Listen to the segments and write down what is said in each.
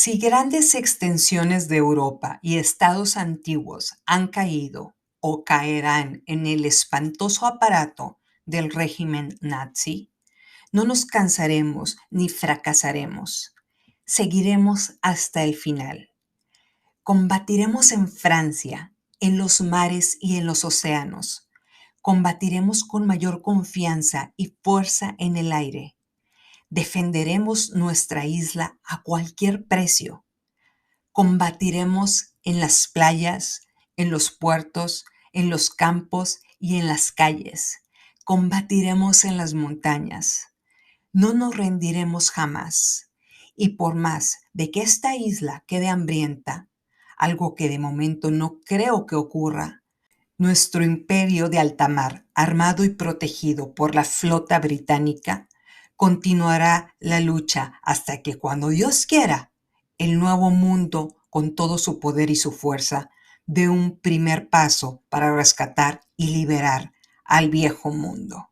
Si grandes extensiones de Europa y estados antiguos han caído o caerán en el espantoso aparato del régimen nazi, no nos cansaremos ni fracasaremos. Seguiremos hasta el final. Combatiremos en Francia, en los mares y en los océanos. Combatiremos con mayor confianza y fuerza en el aire. Defenderemos nuestra isla a cualquier precio. Combatiremos en las playas, en los puertos, en los campos y en las calles. Combatiremos en las montañas. No nos rendiremos jamás. Y por más de que esta isla quede hambrienta, algo que de momento no creo que ocurra, nuestro imperio de alta mar, armado y protegido por la flota británica, continuará la lucha hasta que, cuando Dios quiera, el nuevo mundo, con todo su poder y su fuerza, dé un primer paso para rescatar y liberar al viejo mundo.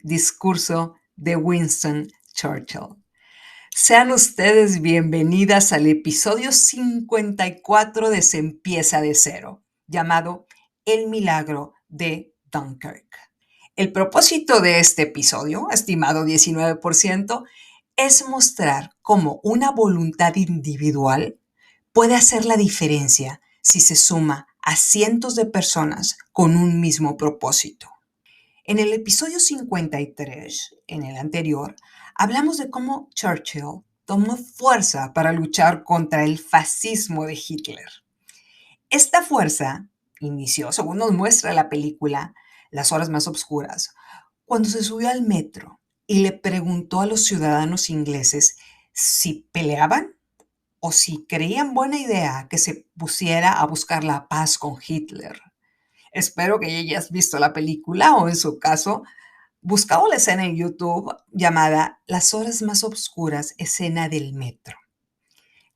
Discurso de Winston Churchill. Sean ustedes bienvenidas al episodio 54 de Se empieza de cero, llamado El milagro de Dunkirk. El propósito de este episodio, estimado 19%, es mostrar cómo una voluntad individual puede hacer la diferencia si se suma a cientos de personas con un mismo propósito. En el episodio 53, en el anterior, hablamos de cómo Churchill tomó fuerza para luchar contra el fascismo de Hitler. Esta fuerza inició, según nos muestra la película Las horas más oscuras, cuando se subió al metro y le preguntó a los ciudadanos ingleses si peleaban o si creían buena idea que se pusiera a buscar la paz con Hitler. Espero que hayas visto la película o, en su caso, buscado la escena en YouTube llamada Las horas más oscuras, escena del metro.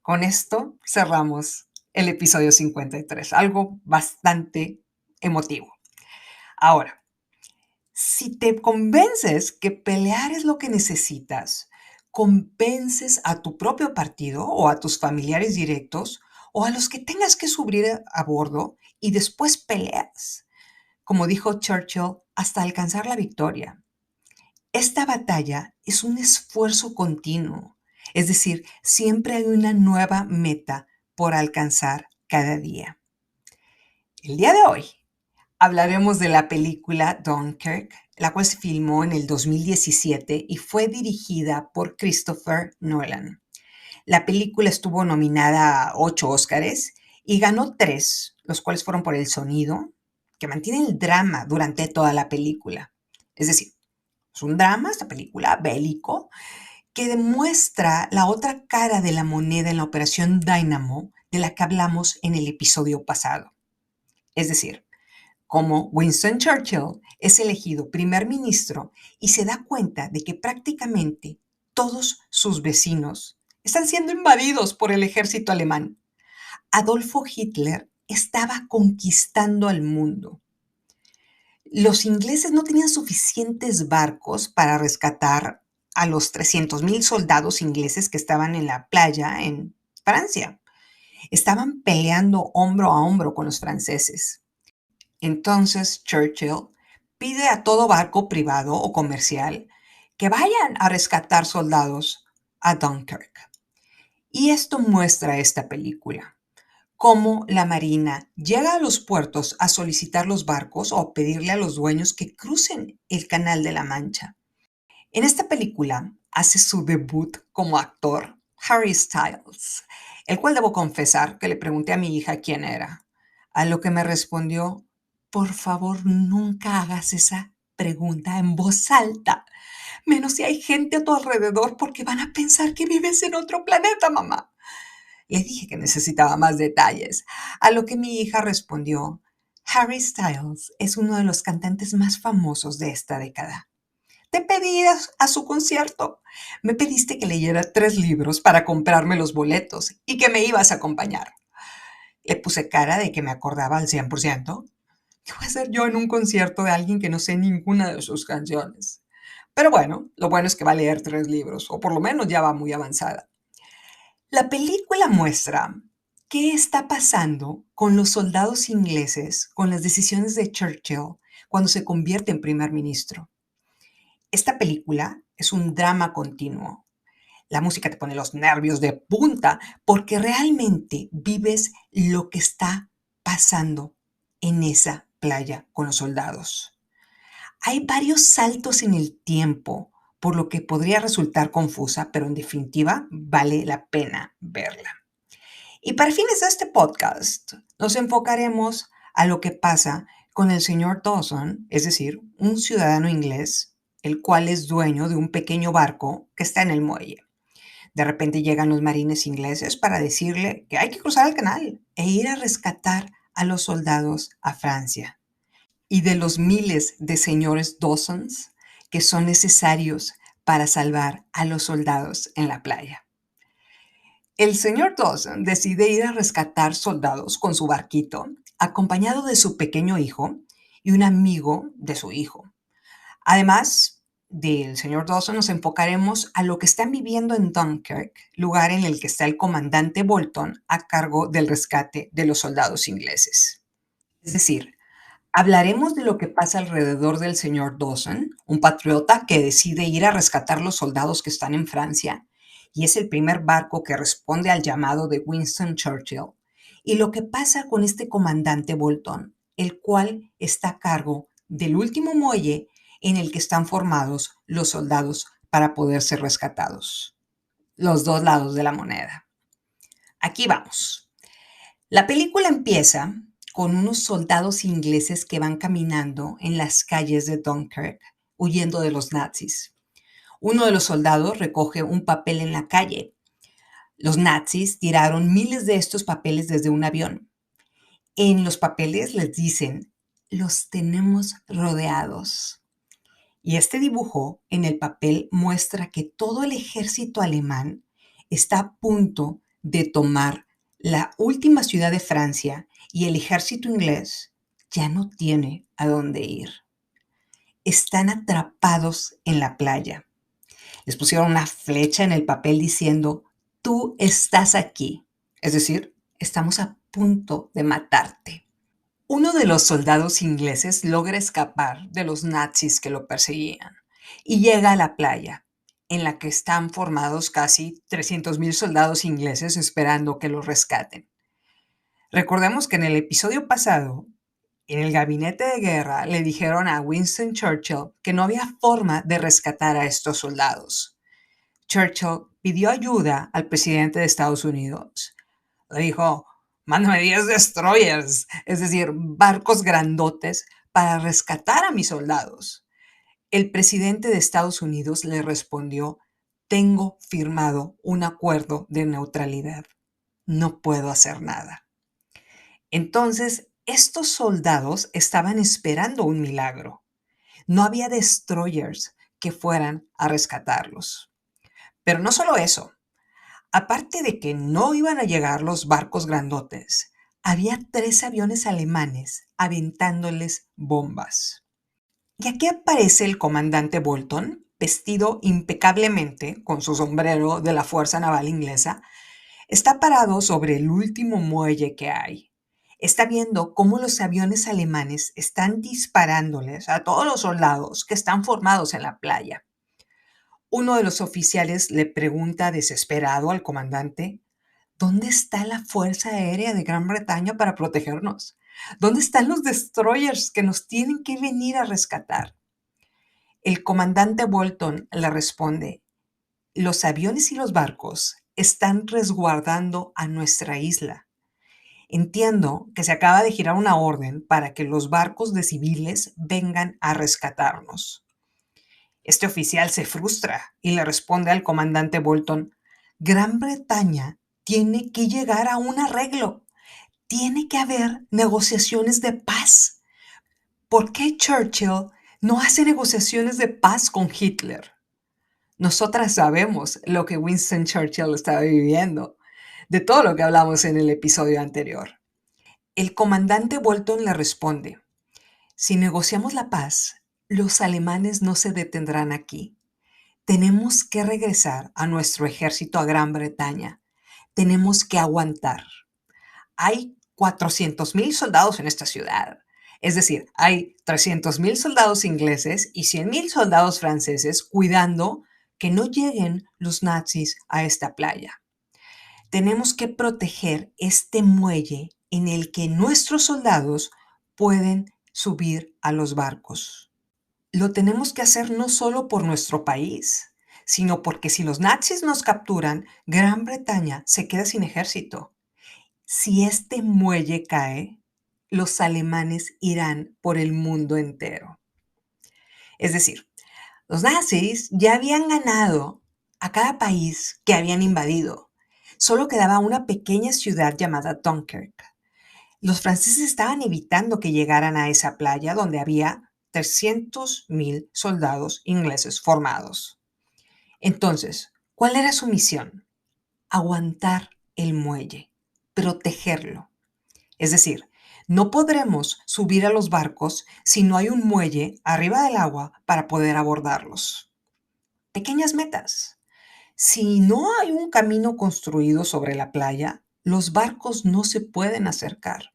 Con esto cerramos el episodio 53, algo bastante emotivo. Ahora, si te convences que pelear es lo que necesitas, convences a tu propio partido o a tus familiares directos o a los que tengas que subir a bordo y después peleas, como dijo Churchill, hasta alcanzar la victoria. Esta batalla es un esfuerzo continuo, es decir, siempre hay una nueva meta por alcanzar cada día. El día de hoy hablaremos de la película Dunkirk, la cual se filmó en el 2017 y fue dirigida por Christopher Nolan. La película estuvo nominada a 8 Óscares y ganó 3, los cuales fueron por el sonido, que mantiene el drama durante toda la película. Es decir, es un drama, esta película, bélico, que demuestra la otra cara de la moneda en la operación Dynamo de la que hablamos en el episodio pasado. Es decir, cómo Winston Churchill es elegido primer ministro y se da cuenta de que prácticamente todos sus vecinos están siendo invadidos por el ejército alemán. Adolfo Hitler estaba conquistando al mundo. Los ingleses no tenían suficientes barcos para rescatar a los 300,000 soldados ingleses que estaban en la playa en Francia. Estaban peleando hombro a hombro con los franceses. Entonces Churchill pide a todo barco privado o comercial que vayan a rescatar soldados a Dunkirk. Y esto muestra esta película, cómo la Marina llega a los puertos a solicitar los barcos o pedirle a los dueños que crucen el Canal de la Mancha. En esta película hace su debut como actor Harry Styles, el cual debo confesar que le pregunté a mi hija quién era, a lo que me respondió: por favor, nunca hagas esa pregunta en voz alta, menos si hay gente a tu alrededor, porque van a pensar que vives en otro planeta, mamá. Le dije que necesitaba más detalles, a lo que mi hija respondió: Harry Styles es uno de los cantantes más famosos de esta década. Te pedí a su concierto. Me pediste que leyera 3 libros para comprarme los boletos y que me ibas a acompañar. Le puse cara de que me acordaba al 100%. ¿Qué voy a hacer yo en un concierto de alguien que no sé ninguna de sus canciones? Pero bueno, lo bueno es que va a leer 3 libros, o por lo menos ya va muy avanzada. La película muestra qué está pasando con los soldados ingleses, con las decisiones de Churchill cuando se convierte en primer ministro. Esta película es un drama continuo. La música te pone los nervios de punta porque realmente vives lo que está pasando en esa playa con los soldados. Hay varios saltos en el tiempo, por lo que podría resultar confusa, pero en definitiva vale la pena verla. Y para fines de este podcast, nos enfocaremos a lo que pasa con el señor Dawson, es decir, un ciudadano inglés, el cual es dueño de un pequeño barco que está en el muelle. De repente llegan los marines ingleses para decirle que hay que cruzar el canal e ir a rescatar a los soldados a Francia. Y de los miles de señores Dawsons que son necesarios para salvar a los soldados en la playa. El señor Dawson decide ir a rescatar soldados con su barquito, acompañado de su pequeño hijo y un amigo de su hijo. Además del señor Dawson, nos enfocaremos a lo que están viviendo en Dunkirk, lugar en el que está el comandante Bolton a cargo del rescate de los soldados ingleses. Es decir, hablaremos de lo que pasa alrededor del señor Dawson, un patriota que decide ir a rescatar los soldados que están en Francia, y es el primer barco que responde al llamado de Winston Churchill, y lo que pasa con este comandante Bolton, el cual está a cargo del último muelle en el que están formados los soldados para poder ser rescatados. Los dos lados de la moneda. Aquí vamos. La película empieza con unos soldados ingleses que van caminando en las calles de Dunkirk, huyendo de los nazis. Uno de los soldados recoge un papel en la calle. Los nazis tiraron miles de estos papeles desde un avión. En los papeles les dicen, los tenemos rodeados. Y este dibujo en el papel muestra que todo el ejército alemán está a punto de tomar la última ciudad de Francia y el ejército inglés ya no tiene a dónde ir. Están atrapados en la playa. Les pusieron una flecha en el papel diciendo, tú estás aquí. Es decir, estamos a punto de matarte. Uno de los soldados ingleses logra escapar de los nazis que lo perseguían y llega a la playa, en la que están formados casi 300,000 soldados ingleses esperando que los rescaten. Recordemos que en el episodio pasado, en el gabinete de guerra, le dijeron a Winston Churchill que no había forma de rescatar a estos soldados. Churchill pidió ayuda al presidente de Estados Unidos. Le dijo, mándame 10 destroyers, es decir, barcos grandotes, para rescatar a mis soldados. El presidente de Estados Unidos le respondió, tengo firmado un acuerdo de neutralidad. No puedo hacer nada. Entonces, estos soldados estaban esperando un milagro. No había destroyers que fueran a rescatarlos. Pero no solo eso. Aparte de que no iban a llegar los barcos grandotes, había 3 aviones alemanes aventándoles bombas. Y aquí aparece el comandante Bolton, vestido impecablemente con su sombrero de la Fuerza Naval Inglesa. Está parado sobre el último muelle que hay. Está viendo cómo los aviones alemanes están disparándoles a todos los soldados que están formados en la playa. Uno de los oficiales le pregunta desesperado al comandante, ¿dónde está la Fuerza Aérea de Gran Bretaña para protegernos? ¿Dónde están los destroyers que nos tienen que venir a rescatar? El comandante Bolton le responde, los aviones y los barcos están resguardando a nuestra isla. Entiendo que se acaba de girar una orden para que los barcos de civiles vengan a rescatarnos. Este oficial se frustra y le responde al comandante Bolton, Gran Bretaña tiene que llegar a un arreglo. Tiene que haber negociaciones de paz. ¿Por qué Churchill no hace negociaciones de paz con Hitler? Nosotras sabemos lo que Winston Churchill estaba viviendo, de todo lo que hablamos en el episodio anterior. El comandante Bolton le responde, si negociamos la paz, los alemanes no se detendrán aquí. Tenemos que regresar a nuestro ejército a Gran Bretaña. tenemos que aguantar. Hay 400,000 soldados en esta ciudad. Es decir, hay 300,000 soldados ingleses y 100,000 soldados franceses cuidando que no lleguen los nazis a esta playa. Tenemos que proteger este muelle en el que nuestros soldados pueden subir a los barcos. Lo tenemos que hacer no solo por nuestro país, sino porque si los nazis nos capturan, Gran Bretaña se queda sin ejército. Si este muelle cae, los alemanes irán por el mundo entero. Es decir, los nazis ya habían ganado a cada país que habían invadido. Solo quedaba una pequeña ciudad llamada Dunkirk. Los franceses estaban evitando que llegaran a esa playa donde había 300,000 soldados ingleses formados. Entonces, ¿cuál era su misión? Aguantar el muelle, protegerlo. Es decir, no podremos subir a los barcos si no hay un muelle arriba del agua para poder abordarlos. Pequeñas metas. Si no hay un camino construido sobre la playa, los barcos no se pueden acercar.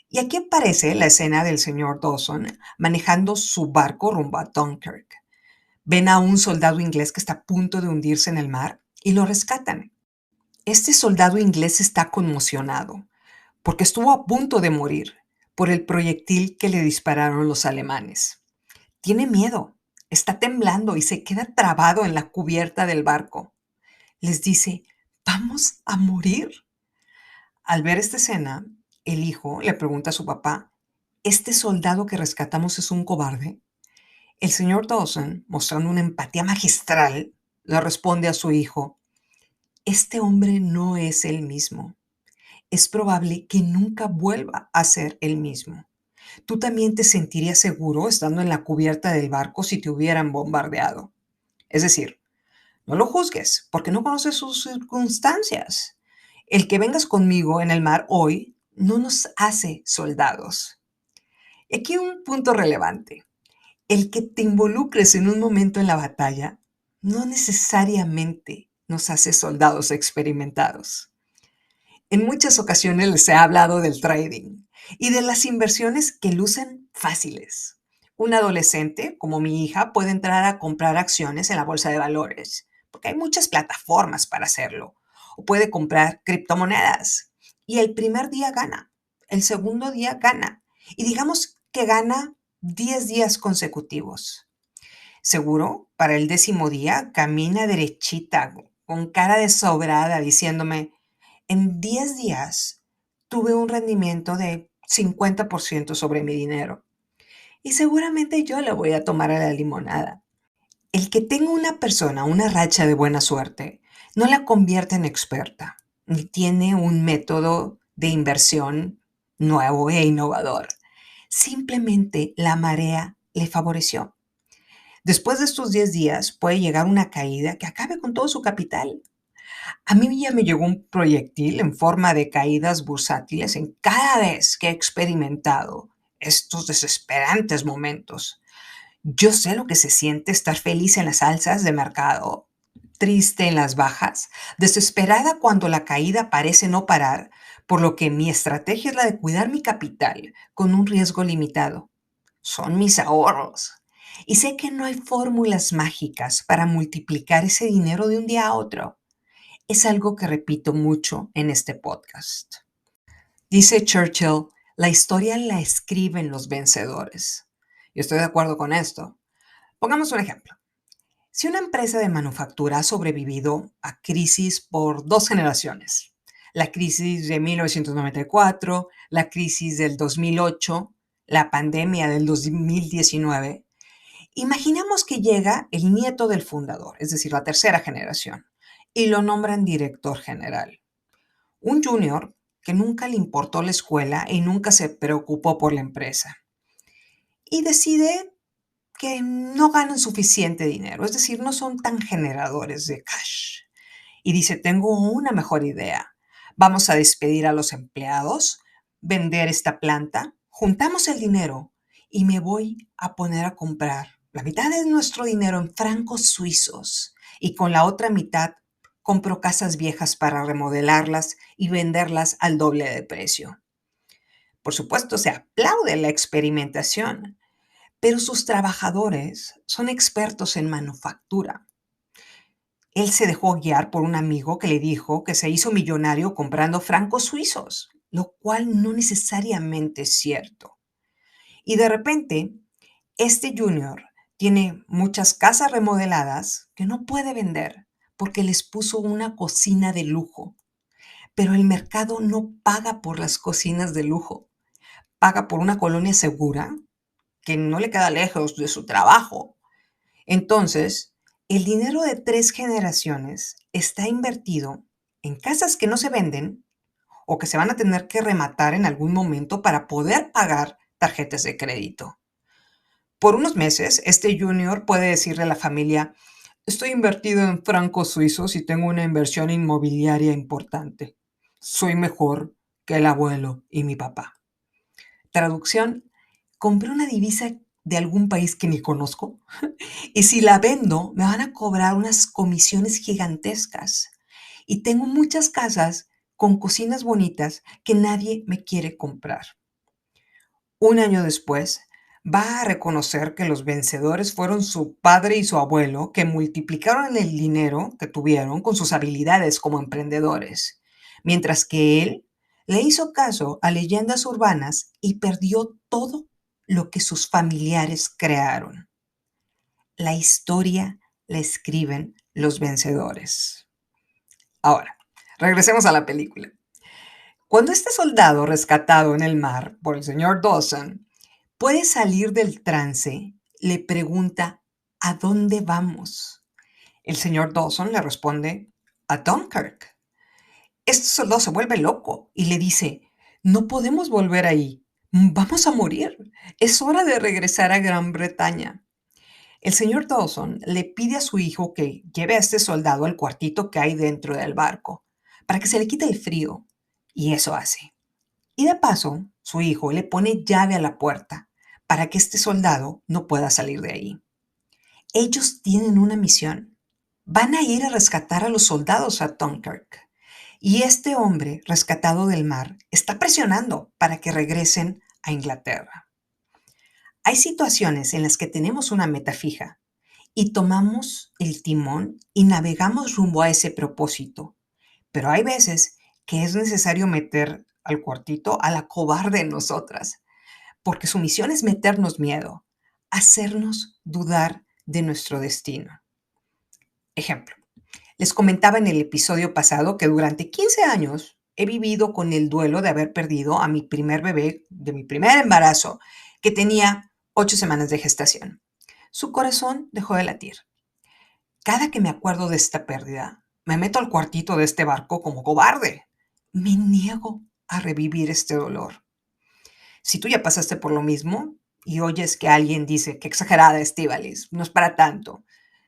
Y aquí aparece la escena del señor Dawson manejando su barco rumbo a Dunkirk. Ven a un soldado inglés que está a punto de hundirse en el mar y lo rescatan. Este soldado inglés está conmocionado porque estuvo a punto de morir por el proyectil que le dispararon los alemanes. Tiene miedo, está temblando y se queda trabado en la cubierta del barco. Les dice, vamos a morir. Al ver esta escena, el hijo le pregunta a su papá, ¿este soldado que rescatamos es un cobarde? El señor Dawson, mostrando una empatía magistral, le responde a su hijo, este hombre no es el mismo. Es probable que nunca vuelva a ser el mismo. Tú también te sentirías seguro estando en la cubierta del barco si te hubieran bombardeado. Es decir, no lo juzgues porque no conoces sus circunstancias. El que vengas conmigo en el mar hoy no nos hace soldados. Y aquí un punto relevante. El que te involucres en un momento en la batalla no necesariamente nos hace soldados experimentados. En muchas ocasiones les he hablado del trading y de las inversiones que lucen fáciles. Un adolescente, como mi hija, puede entrar a comprar acciones en la bolsa de valores, porque hay muchas plataformas para hacerlo. O puede comprar criptomonedas y el primer día gana, el segundo día gana y digamos que gana 10 días consecutivos. Seguro, para el 10.º día camina derechita, con cara de sobrada, diciéndome, en 10 días tuve un rendimiento de 50% sobre mi dinero. Y seguramente yo le voy a tomar a la limonada. El que tenga una persona una racha de buena suerte no la convierte en experta, ni tiene un método de inversión nuevo e innovador. Simplemente la marea le favoreció. Después de estos 10 días puede llegar una caída que acabe con todo su capital. A mí ya me llegó un proyectil en forma de caídas bursátiles en cada vez que he experimentado estos desesperantes momentos. Yo sé lo que se siente estar feliz en las alzas de mercado, triste en las bajas, desesperada cuando la caída parece no parar, por lo que mi estrategia es la de cuidar mi capital con un riesgo limitado. Son mis ahorros. Y sé que no hay fórmulas mágicas para multiplicar ese dinero de un día a otro. Es algo que repito mucho en este podcast. Dice Churchill, la historia la escriben los vencedores. Yo estoy de acuerdo con esto. Pongamos un ejemplo. Si una empresa de manufactura ha sobrevivido a crisis por 2 generaciones, la crisis de 1994, la crisis del 2008, la pandemia del 2019, imaginemos que llega el nieto del fundador, es decir, la tercera generación, y lo nombran director general. Un junior que nunca le importó la escuela y nunca se preocupó por la empresa. Y decide que no ganan suficiente dinero, es decir, no son tan generadores de cash. Y dice, tengo una mejor idea. Vamos a despedir a los empleados, vender esta planta, juntamos el dinero y me voy a poner a comprar la mitad de nuestro dinero en francos suizos y con la otra mitad Compró casas viejas para remodelarlas y venderlas al doble de precio. Por supuesto, se aplaude la experimentación, pero sus trabajadores son expertos en manufactura. Él se dejó guiar por un amigo que le dijo que se hizo millonario comprando francos suizos, lo cual no necesariamente es cierto. Y de repente, este junior tiene muchas casas remodeladas que no puede vender porque les puso una cocina de lujo. Pero el mercado no paga por las cocinas de lujo, paga por una colonia segura que no le queda lejos de su trabajo. Entonces, el dinero de 3 generaciones está invertido en casas que no se venden o que se van a tener que rematar en algún momento para poder pagar tarjetas de crédito. Por unos meses, este junior puede decirle a la familia, estoy invertido en francos suizos y tengo una inversión inmobiliaria importante. Soy mejor que el abuelo y mi papá. Traducción, compré una divisa de algún país que ni conozco y si la vendo me van a cobrar unas comisiones gigantescas. Y tengo muchas casas con cocinas bonitas que nadie me quiere comprar. Un año después, va a reconocer que los vencedores fueron su padre y su abuelo, que multiplicaron el dinero que tuvieron con sus habilidades como emprendedores, mientras que él le hizo caso a leyendas urbanas y perdió todo lo que sus familiares crearon. La historia la escriben los vencedores. Ahora, regresemos a la película. Cuando este soldado rescatado en el mar por el señor Dawson puede salir del trance, le pregunta, ¿a dónde vamos? El señor Dawson le responde, a Dunkirk. Este soldado se vuelve loco y le dice, no podemos volver ahí, vamos a morir, es hora de regresar a Gran Bretaña. El señor Dawson le pide a su hijo que lleve a este soldado al cuartito que hay dentro del barco, para que se le quite el frío, y eso hace. Y de paso, su hijo le pone llave a la puerta para que este soldado no pueda salir de ahí. Ellos tienen una misión. Van a ir a rescatar a los soldados a Dunkirk. Y este hombre rescatado del mar está presionando para que regresen a Inglaterra. Hay situaciones en las que tenemos una meta fija y tomamos el timón y navegamos rumbo a ese propósito. Pero hay veces que es necesario meter al cuartito a la cobarde en nosotras, porque su misión es meternos miedo, hacernos dudar de nuestro destino. Ejemplo, les comentaba en el episodio pasado que durante 15 años he vivido con el duelo de haber perdido a mi primer bebé de mi primer embarazo, que tenía 8 semanas de gestación. Su corazón dejó de latir. Cada que me acuerdo de esta pérdida, me meto al cuartito de este barco como cobarde. Me niego a revivir este dolor. Si tú ya pasaste por lo mismo y oyes que alguien dice, qué exagerada, Estíbaliz, no es para tanto,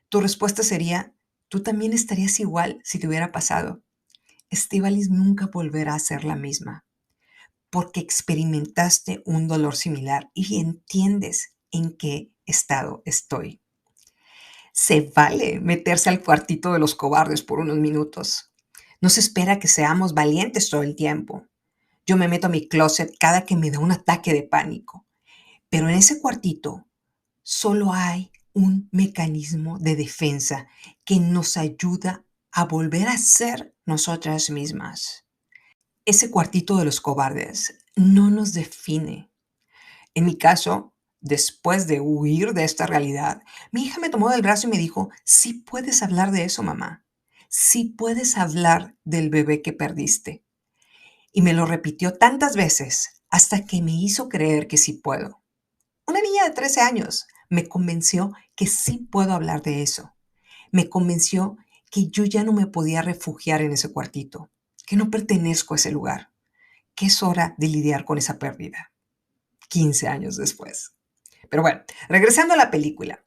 tu respuesta sería, tú también estarías igual si te hubiera pasado. Estíbaliz nunca volverá a ser la misma, porque experimentaste un dolor similar y entiendes en qué estado estoy. Se vale meterse al cuartito de los cobardes por unos minutos. No se espera que seamos valientes todo el tiempo. Yo me meto a mi closet cada que me da un ataque de pánico. Pero en ese cuartito solo hay un mecanismo de defensa que nos ayuda a volver a ser nosotras mismas. Ese cuartito de los cobardes no nos define. En mi caso, después de huir de esta realidad, mi hija me tomó del brazo y me dijo, sí puedes hablar de eso, mamá. Sí puedes hablar del bebé que perdiste. Y me lo repitió tantas veces hasta que me hizo creer que sí puedo. Una niña de 13 años me convenció que sí puedo hablar de eso. Me convenció que yo ya no me podía refugiar en ese cuartito, que no pertenezco a ese lugar, que es hora de lidiar con esa pérdida. 15 años después. Pero bueno, regresando a la película.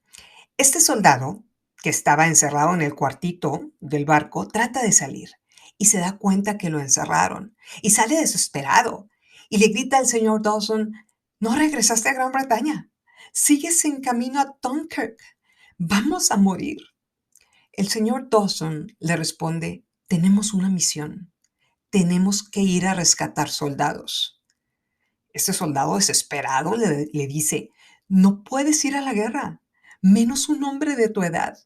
Este soldado, que estaba encerrado en el cuartito del barco, trata de salir y se da cuenta que lo encerraron y sale desesperado y le grita al señor Dawson, no regresaste a Gran Bretaña, sigues en camino a Dunkirk, vamos a morir. El señor Dawson le responde, tenemos una misión. Tenemos que ir a rescatar soldados. Este soldado desesperado le dice, no puedes ir a la guerra, menos un hombre de tu edad.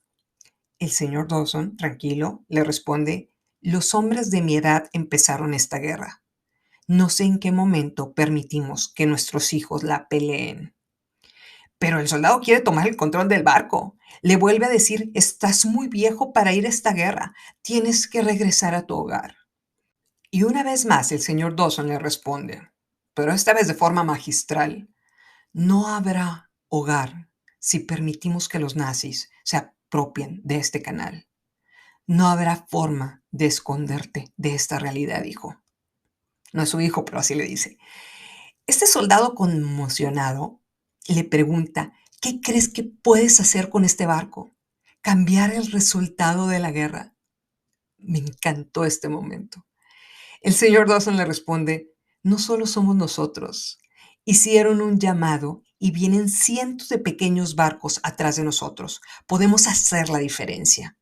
El señor Dawson, tranquilo, le responde, los hombres de mi edad empezaron esta guerra. No sé en qué momento permitimos que nuestros hijos la peleen. Pero el soldado quiere tomar el control del barco. Le vuelve a decir, estás muy viejo para ir a esta guerra. Tienes que regresar a tu hogar. Y una vez más el señor Dawson le responde, pero esta vez de forma magistral, no habrá hogar si permitimos que los nazis se apropien de este canal. No habrá forma de esconderte de esta realidad, hijo. No es su hijo, pero así le dice. Este soldado conmocionado le pregunta, ¿qué crees que puedes hacer con este barco? Cambiar el resultado de la guerra. Me encantó este momento. El señor Dawson le responde, no solo somos nosotros. Hicieron un llamado y vienen cientos de pequeños barcos atrás de nosotros. Podemos hacer la diferencia.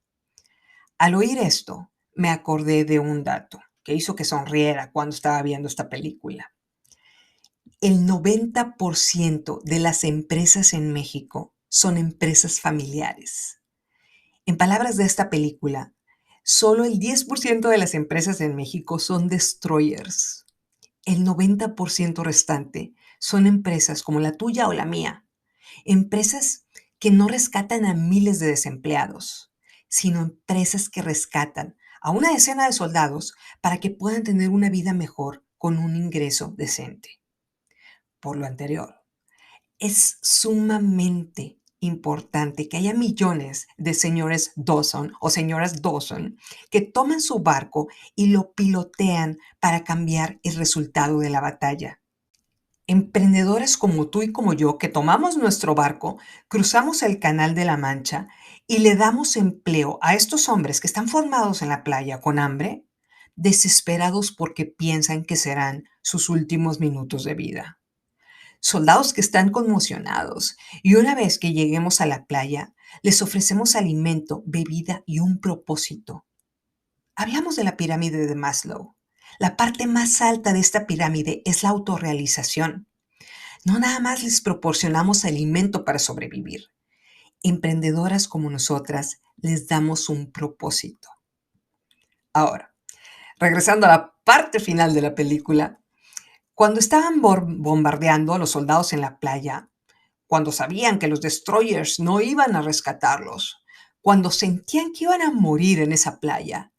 Al oír esto, me acordé de un dato que hizo que sonriera cuando estaba viendo esta película. El 90% de las empresas en México son empresas familiares. En palabras de esta película, solo el 10% de las empresas en México son destroyers. El 90% restante son empresas como la tuya o la mía. Empresas que no rescatan a miles de desempleados, sino empresas que rescatan a una decena de soldados para que puedan tener una vida mejor con un ingreso decente. Por lo anterior, es sumamente importante que haya millones de señores Dawson o señoras Dawson que toman su barco y lo pilotean para cambiar el resultado de la batalla. Emprendedores como tú y como yo que tomamos nuestro barco, cruzamos el Canal de la Mancha y le damos empleo a estos hombres que están formados en la playa con hambre, desesperados porque piensan que serán sus últimos minutos de vida. Soldados que están conmocionados y una vez que lleguemos a la playa, les ofrecemos alimento, bebida y un propósito. Hablamos de la pirámide de Maslow. La parte más alta de esta pirámide es la autorrealización. No nada más les proporcionamos alimento para sobrevivir. Emprendedoras como nosotras les damos un propósito. Ahora, regresando a la parte final de la película, cuando estaban bombardeando a los soldados en la playa, cuando sabían que los destroyers no iban a rescatarlos, cuando sentían que iban a morir en esa playa,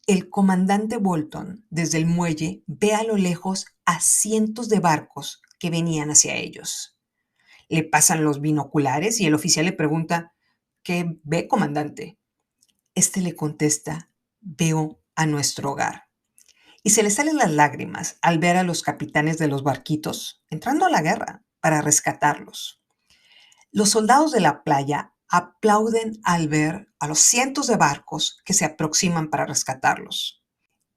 el comandante Bolton, desde el muelle, ve a lo lejos a cientos de barcos que venían hacia ellos. Le pasan los binoculares y el oficial le pregunta, ¿qué ve, comandante? Este le contesta, veo a nuestro hogar. Y se le salen las lágrimas al ver a los capitanes de los barquitos entrando a la guerra para rescatarlos. Los soldados de la playa aplauden al ver a los cientos de barcos que se aproximan para rescatarlos.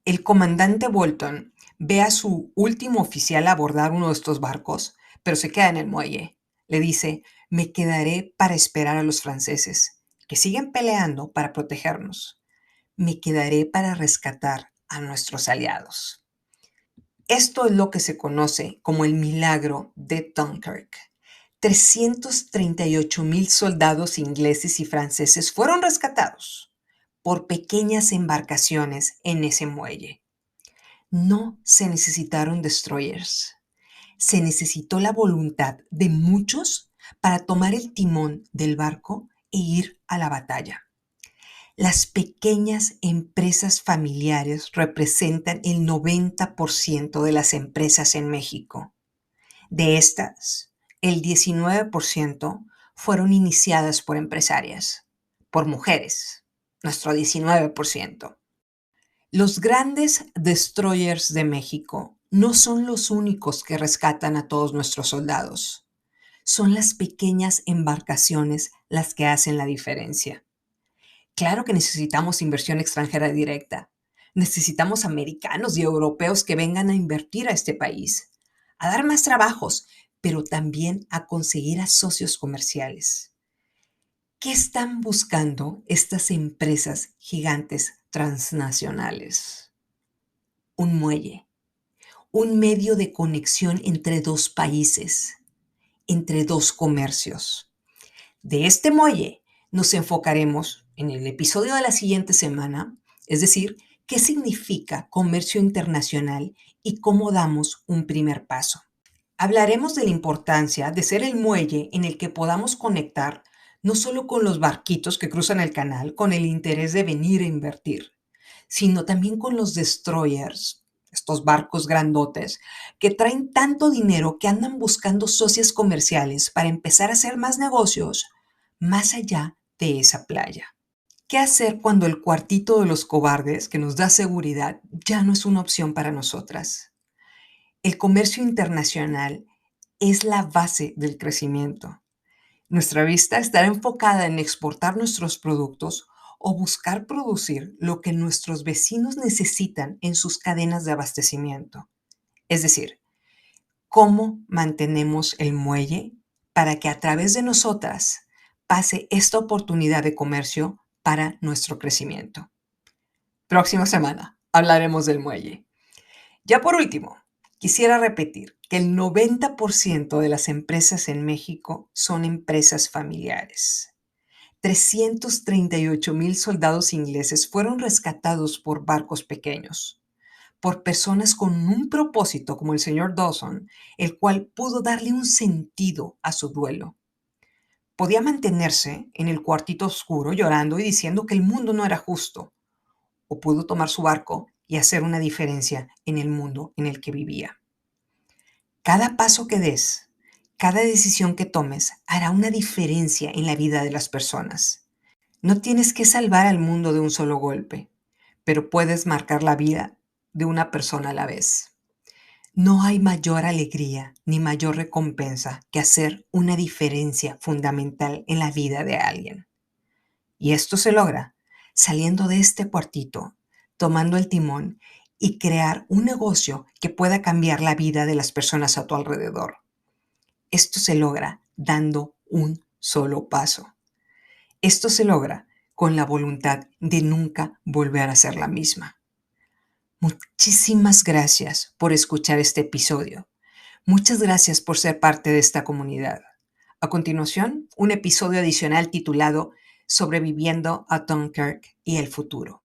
El comandante Bolton ve a su último oficial abordar uno de estos barcos, pero se queda en el muelle. Le dice, me quedaré para esperar a los franceses, que siguen peleando para protegernos. Me quedaré para rescatar a nuestros aliados. Esto es lo que se conoce como el milagro de Dunkirk. 338,000 soldados ingleses y franceses fueron rescatados por pequeñas embarcaciones en ese muelle. No se necesitaron destroyers. Se necesitó la voluntad de muchos para tomar el timón del barco e ir a la batalla. Las pequeñas empresas familiares representan el 90% de las empresas en México. De estas, el 19% fueron iniciadas por empresarias, por mujeres, nuestro 19%. Los grandes destroyers de México no son los únicos que rescatan a todos nuestros soldados. Son las pequeñas embarcaciones las que hacen la diferencia. Claro que necesitamos inversión extranjera directa. Necesitamos americanos y europeos que vengan a invertir a este país, a dar más trabajos, pero también a conseguir a socios comerciales. ¿Qué están buscando estas empresas gigantes transnacionales? Un muelle, un medio de conexión entre dos países, entre dos comercios. De este muelle nos enfocaremos en el episodio de la siguiente semana, es decir, qué significa comercio internacional y cómo damos un primer paso. Hablaremos de la importancia de ser el muelle en el que podamos conectar no solo con los barquitos que cruzan el canal con el interés de venir a invertir, sino también con los destroyers, estos barcos grandotes que traen tanto dinero que andan buscando socios comerciales para empezar a hacer más negocios más allá de esa playa. ¿Qué hacer cuando el cuartito de los cobardes que nos da seguridad ya no es una opción para nosotras? El comercio internacional es la base del crecimiento. Nuestra vista estará enfocada en exportar nuestros productos o buscar producir lo que nuestros vecinos necesitan en sus cadenas de abastecimiento. Es decir, cómo mantenemos el muelle para que a través de nosotras pase esta oportunidad de comercio para nuestro crecimiento. Próxima semana hablaremos del muelle. Ya por último, quisiera repetir que el 90% de las empresas en México son empresas familiares. 338,000 soldados ingleses fueron rescatados por barcos pequeños, por personas con un propósito como el señor Dawson, el cual pudo darle un sentido a su duelo. Podía mantenerse en el cuartito oscuro llorando y diciendo que el mundo no era justo, o pudo tomar su barco y hacer una diferencia en el mundo en el que vivía. Cada paso que des, cada decisión que tomes hará una diferencia en la vida de las personas. No tienes que salvar al mundo de un solo golpe, pero puedes marcar la vida de una persona a la vez. No hay mayor alegría ni mayor recompensa que hacer una diferencia fundamental en la vida de alguien. Y esto se logra saliendo de este cuartito, tomando el timón y crear un negocio que pueda cambiar la vida de las personas a tu alrededor. Esto se logra dando un solo paso. Esto se logra con la voluntad de nunca volver a ser la misma. Muchísimas gracias por escuchar este episodio. Muchas gracias por ser parte de esta comunidad. A continuación, un episodio adicional titulado Sobreviviendo a Dunkirk y el futuro.